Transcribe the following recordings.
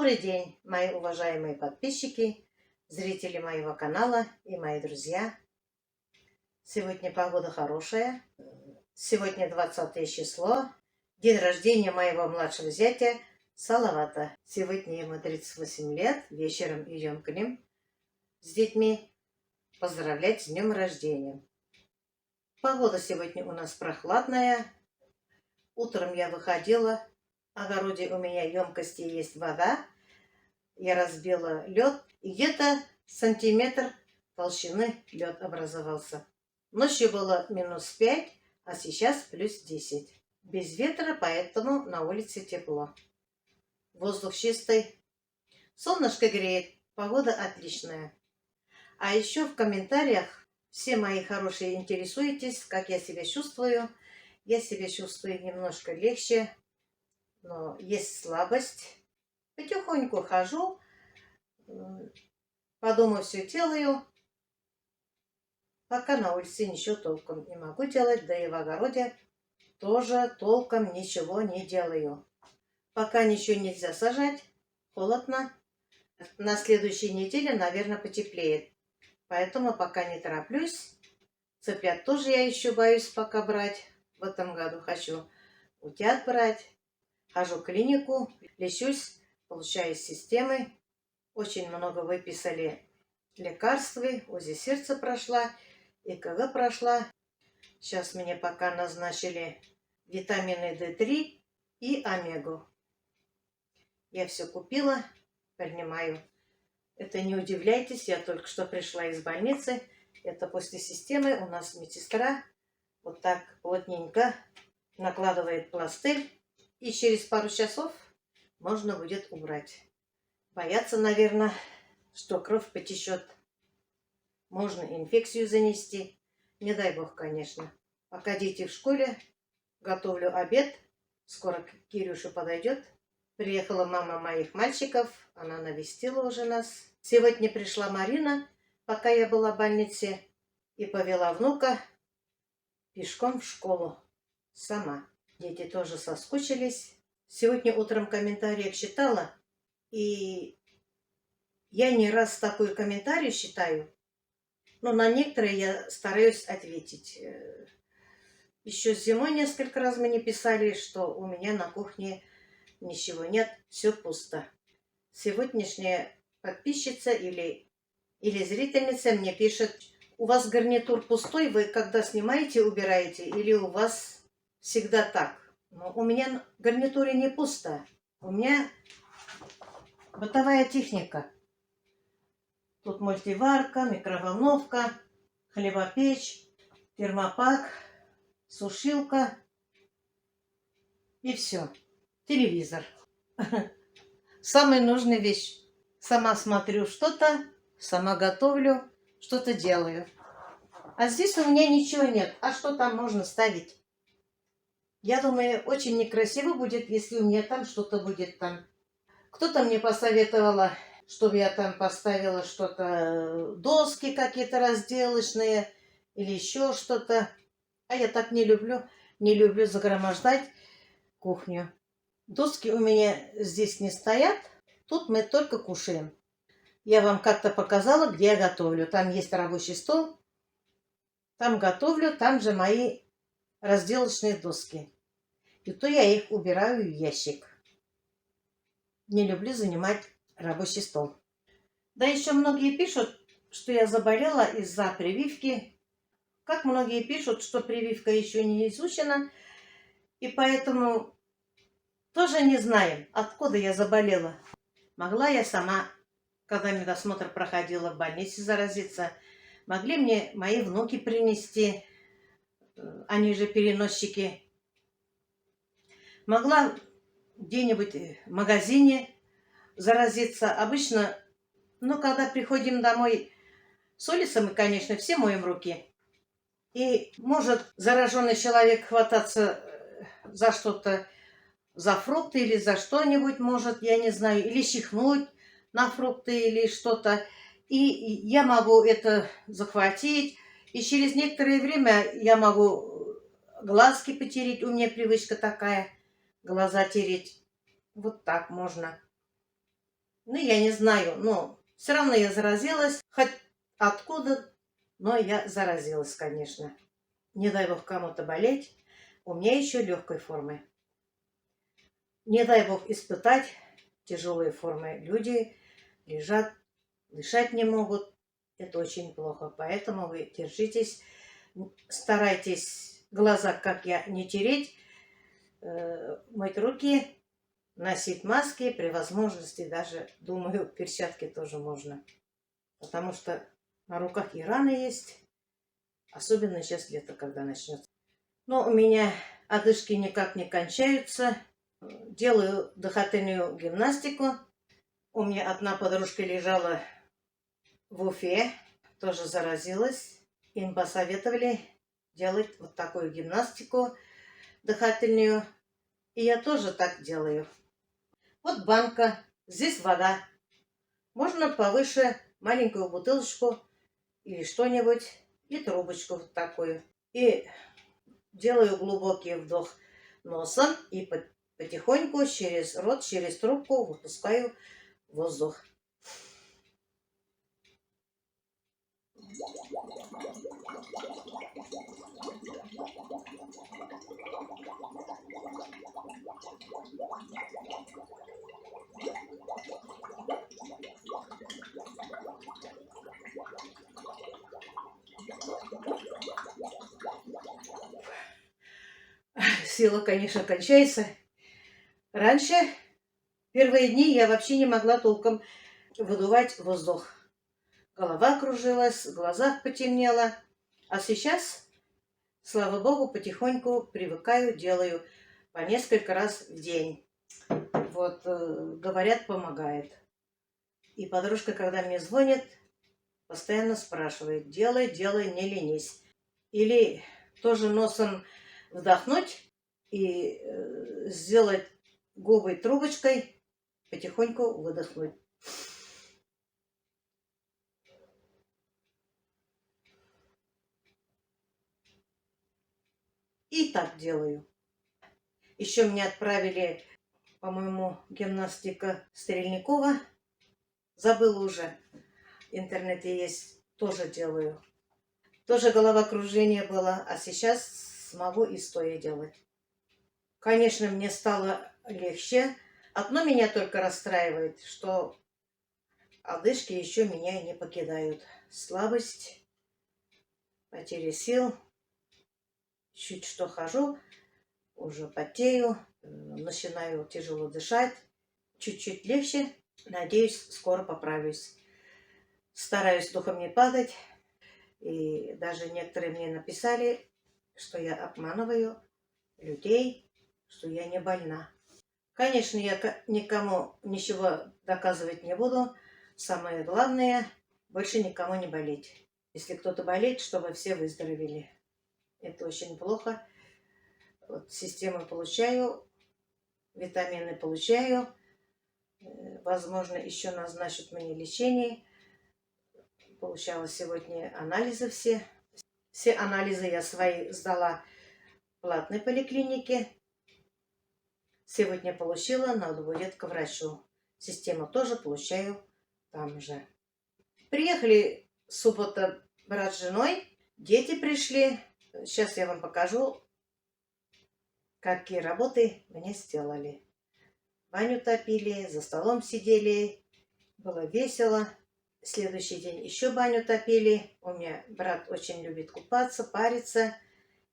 Добрый день, мои уважаемые подписчики, зрители моего канала и мои друзья. Сегодня погода хорошая. Сегодня 20 число. День рождения моего младшего зятя Салавата. Сегодня ему 38 лет. Вечером идем к ним с детьми поздравлять с днем рождения. Погода сегодня у нас прохладная. Утром я выходила. В огороде у меня емкости есть вода. Я разбила лед, и где-то сантиметр толщины лед образовался. Ночью было -5, а сейчас +10. Без ветра, поэтому на улице тепло. Воздух чистый. Солнышко греет, погода отличная. А еще в комментариях все мои хорошие интересуетесь, как я себя чувствую. Я себя чувствую немножко легче, но есть слабость. Потихоньку хожу, по дому все делаю. Пока на улице ничего толком не могу делать, да и в огороде тоже толком ничего не делаю. Пока ничего нельзя сажать, холодно. На следующей неделе, наверное, потеплеет. Поэтому пока не тороплюсь. Цыплят тоже я еще боюсь пока брать. В этом году хочу утят брать. Хожу в клинику, лечусь. Получаю из системы. Очень много выписали лекарств. УЗИ сердца прошла, ЭКГ прошла. Сейчас мне пока назначили витамины D3 и омегу. Я все купила, принимаю. Это не удивляйтесь, я только что пришла из больницы. Это после системы у нас медсестра вот так плотненько накладывает пластырь. И через пару часов можно будет убрать. Боятся, наверное, что кровь потечет. Можно инфекцию занести. Не дай бог, конечно. Пока дети в школе, готовлю обед. Скоро Кирюша подойдет. Приехала мама моих мальчиков. Она навестила уже нас. Сегодня пришла Марина, пока я была в больнице, и повела внука пешком в школу. Сама. Дети тоже соскучились. Сегодня утром в комментариях читала, и я не раз такой комментарий читаю, но на некоторые я стараюсь ответить. Еще зимой несколько раз мне писали, что у меня на кухне ничего нет, все пусто. Сегодняшняя подписчица или зрительница мне пишет: у вас гарнитур пустой, вы когда снимаете, убираете, или у вас всегда так? Но у меня в гарнитуре не пусто. У меня бытовая техника. Тут мультиварка, микроволновка, хлебопечь, термопак, сушилка и все. Телевизор. Самая нужная вещь. Сама смотрю что-то, сама готовлю, что-то делаю. А здесь у меня ничего нет. А что там можно ставить? Я думаю, очень некрасиво будет, если у меня там что-то будет там. Кто-то мне посоветовала, чтобы я там поставила что-то, доски какие-то разделочные или еще что-то. А я так не люблю. Не люблю загромождать кухню. Доски у меня здесь не стоят. Тут мы только кушаем. Я вам как-то показала, где я готовлю. Там есть рабочий стол. Там готовлю, там же мои разделочные доски. И то я их убираю в ящик. Не люблю занимать рабочий стол. Да еще многие пишут, что я заболела из-за прививки. Как многие пишут, что прививка еще не изучена. И поэтому тоже не знаем, откуда я заболела. Могла я сама, когда медосмотр проходила, в больнице заразиться. Могли мне мои внуки принести. Они же переносчики. Могла где-нибудь в магазине заразиться. Обычно, когда приходим домой с улицы, мы, конечно, все моем руки. И может зараженный человек хвататься за что-то, за фрукты или за что-нибудь, может, я не знаю, или чихнуть на фрукты или что-то. И я могу это захватить. И через некоторое время я могу глазки потереть. У меня привычка такая. Глаза тереть. Вот так можно. Ну, я не знаю, но все равно я заразилась. Хоть откуда, но я заразилась, конечно. Не дай бог кому-то болеть. У меня еще легкой формы. Не дай бог испытать тяжелые формы. Люди лежат, дышать не могут. Это очень плохо. Поэтому вы держитесь, старайтесь глаза, как я, не тереть, мыть руки, носить маски, при возможности даже, думаю, перчатки тоже можно. Потому что на руках и раны есть, особенно сейчас лето, когда начнется. Но у меня одышки никак не кончаются. Делаю дыхательную гимнастику. У меня одна подружка лежала в Уфе, тоже заразилась. Им посоветовали делать вот такую гимнастику дыхательную. И я тоже так делаю. Вот банка, здесь вода. Можно повыше маленькую бутылочку или что-нибудь и трубочку вот такую. И делаю глубокий вдох носом и потихоньку через рот, через трубку выпускаю воздух. Сила, конечно, кончается. Раньше, первые дни, я вообще не могла толком выдувать воздух. Голова кружилась, в глазах потемнело. А сейчас, слава богу, потихоньку привыкаю, делаю по несколько раз в день. Вот, говорят, помогает. И подружка, когда мне звонит, постоянно спрашивает: делай, делай, не ленись. Или тоже носом вдохнуть и сделать губы трубочкой, потихоньку выдохнуть. И так делаю. Еще мне отправили, по-моему, гимнастика Стрельникова. Забыла уже. В интернете есть. Тоже делаю. Тоже головокружение было. А сейчас смогу и стоя делать. Конечно, мне стало легче. Одно меня только расстраивает, что одышки еще меня не покидают. Слабость, потеря сил. Чуть что хожу, уже потею, начинаю тяжело дышать. Чуть-чуть легче. Надеюсь, скоро поправлюсь. Стараюсь духом не падать. И даже некоторые мне написали, что я обманываю людей, что я не больна. Конечно, я никому ничего доказывать не буду. Самое главное, больше никому не болеть. Если кто-то болеет, чтобы все выздоровели. Это очень плохо. Вот систему получаю, витамины получаю. Возможно, еще назначат мне лечение. Получала сегодня анализы все. Все анализы я свои сдала в платной поликлинике. Сегодня получила, надо будет к врачу. Систему тоже получаю там же. Приехали суббота брат с женой. Дети пришли. Сейчас я вам покажу, какие работы мне сделали. Баню топили, за столом сидели. Было весело. Следующий день еще баню топили. У меня брат очень любит купаться, париться.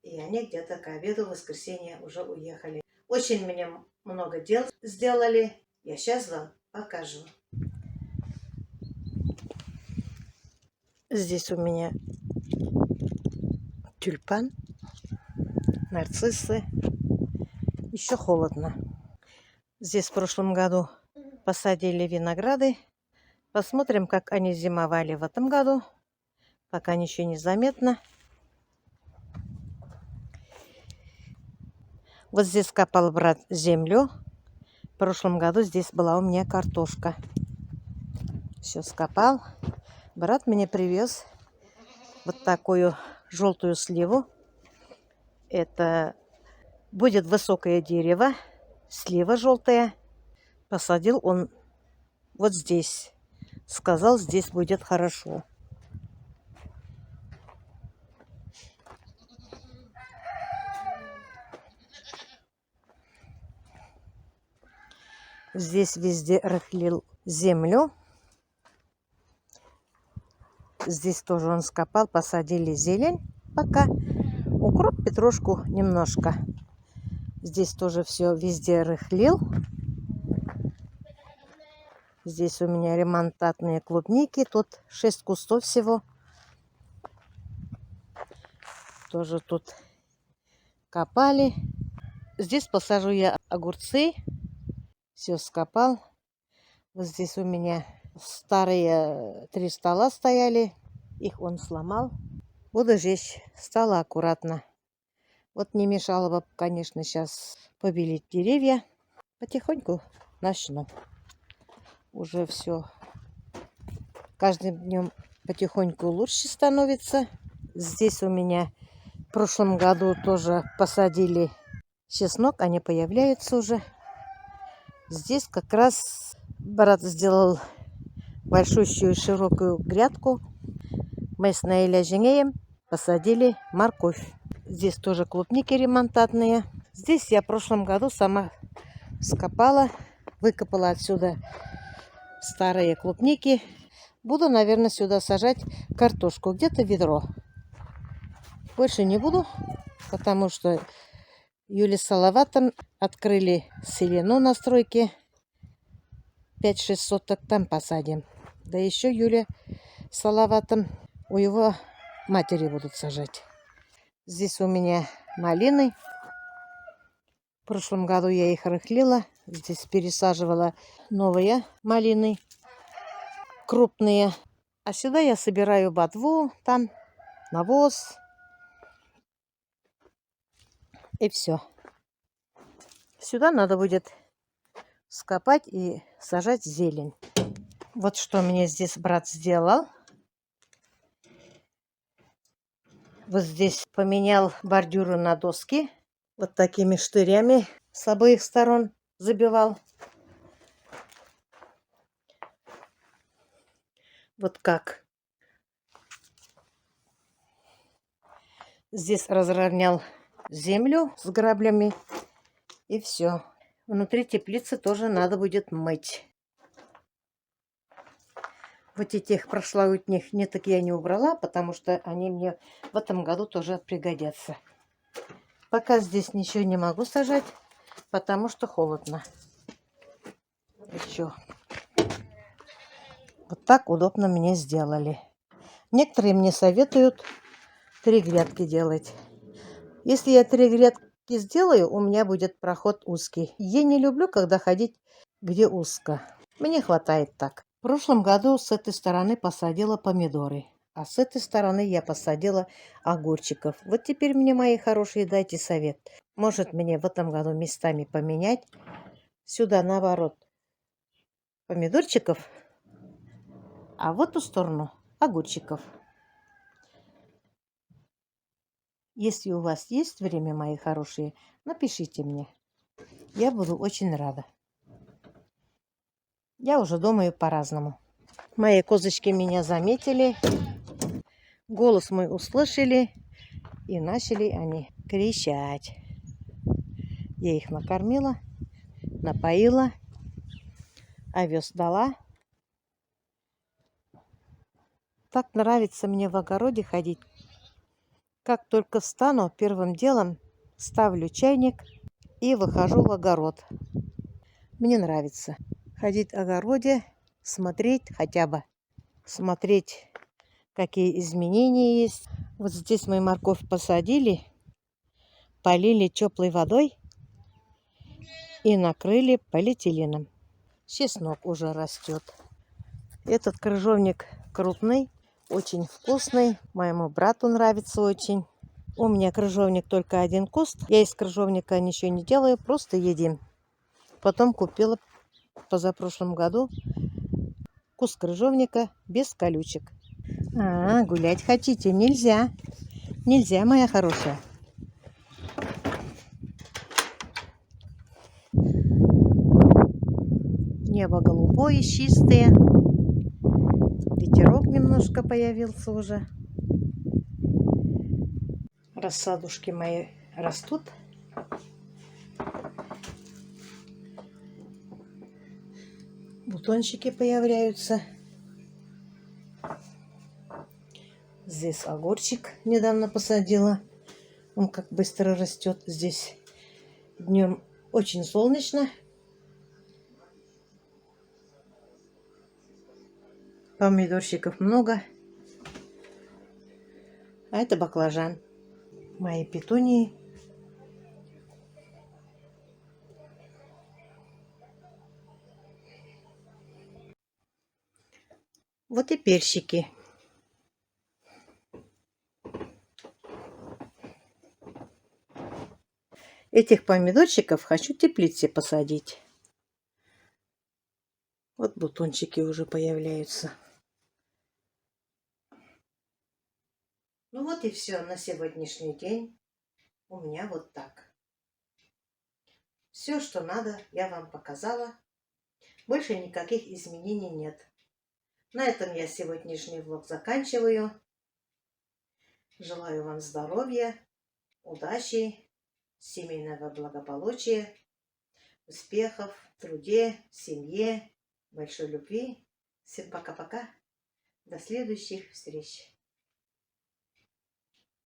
И они где-то к обеду в воскресенье уже уехали. Очень мне много дел сделали. Я сейчас вам покажу. Здесь у меня тюльпан, нарциссы. Еще холодно. Здесь в прошлом году посадили винограды. Посмотрим, как они зимовали в этом году. Пока ничего не заметно. Вот здесь копал брат землю. В прошлом году здесь была у меня картошка. Все скопал. Брат мне привез вот такую желтую сливу. Это будет высокое дерево. Слива желтая. Посадил он вот здесь. Сказал, здесь будет хорошо. Здесь везде рыхлил землю. Здесь тоже он скопал, посадили зелень пока. Укроп, петрушку немножко. Здесь тоже все везде рыхлил. Здесь у меня ремонтатные клубники. Тут 6 кустов всего. Тоже тут копали. Здесь посажу я огурцы. Все скопал. Вот здесь у меня старые 3 стола стояли. Их он сломал. Буду жечь. Стало аккуратно. Вот не мешало бы, конечно, сейчас побелить деревья. Потихоньку начну. Уже все. Каждым днем потихоньку лучше становится. Здесь у меня в прошлом году тоже посадили чеснок. Они появляются уже. Здесь как раз брат сделал большущую широкую грядку. Мы с Наиля Женеем посадили морковь. Здесь тоже клубники ремонтатные. Здесь я в прошлом году сама скопала, выкопала отсюда старые клубники. Буду, наверное, сюда сажать картошку. Где-то ведро. Больше не буду, потому что Юле с Салаватом открыли селено на стройке. 5-6 соток там посадим. Да еще Юля с Салаватом у его матери будут сажать. Здесь у меня малины. В прошлом году я их рыхлила. Здесь пересаживала новые малины. Крупные. А сюда я собираю ботву. Там навоз. И все. Сюда надо будет скопать и сажать зелень. Вот что мне здесь брат сделал. Вот здесь поменял бордюры на доски. Вот такими штырями с обоих сторон забивал. Вот как. Здесь разровнял землю с граблями. И все. Внутри теплицы тоже надо будет мыть. Вот этих прошлогодних ниток я не убрала, потому что они мне в этом году тоже пригодятся. Пока здесь ничего не могу сажать, потому что холодно. Еще. Вот так удобно мне сделали. Некоторые мне советуют 3 грядки делать. Если я 3 грядки сделаю, у меня будет проход узкий. Я не люблю, когда ходить где узко. Мне хватает так. В прошлом году с этой стороны посадила помидоры, а с этой стороны я посадила огурчиков. Вот теперь мне, мои хорошие, дайте совет. Может, мне в этом году местами поменять? Сюда, наоборот, помидорчиков, а в эту сторону огурчиков. Если у вас есть время, мои хорошие, напишите мне. Я буду очень рада. Я уже думаю по-разному. Мои козочки меня заметили. Голос мой услышали. И начали они кричать. Я их накормила, напоила, овес дала. Так нравится мне в огороде ходить. Как только встану, первым делом ставлю чайник и выхожу в огород. Мне нравится ходить в огороде, смотреть хотя бы. Смотреть, какие изменения есть. Вот здесь мы морковь посадили, полили теплой водой и накрыли полиэтиленом. Чеснок уже растет. Этот крыжовник крупный, очень вкусный. Моему брату нравится очень. У меня крыжовник только 1 куст. Я из крыжовника ничего не делаю, просто едим. Потом купила позапрошлом году куст крыжовника без колючек. Гулять хотите? Нельзя. Нельзя, моя хорошая. Небо голубое. обои чистые. Ветерок немножко появился уже. Рассадушки мои растут. Бутончики появляются. Здесь огурчик недавно посадила. Он как быстро растет. Здесь днем очень солнечно. Помидорчиков много. А это баклажан. Мои петунии. Вот и персики. Этих помидорчиков хочу в теплице посадить. Вот бутончики уже появляются. Ну вот и все на сегодняшний день. У меня вот так. Все, что надо, я вам показала. Больше никаких изменений нет. На этом я сегодняшний влог заканчиваю. Желаю вам здоровья, удачи, семейного благополучия, успехов в труде, в семье, большой любви. Всем пока-пока. До следующих встреч.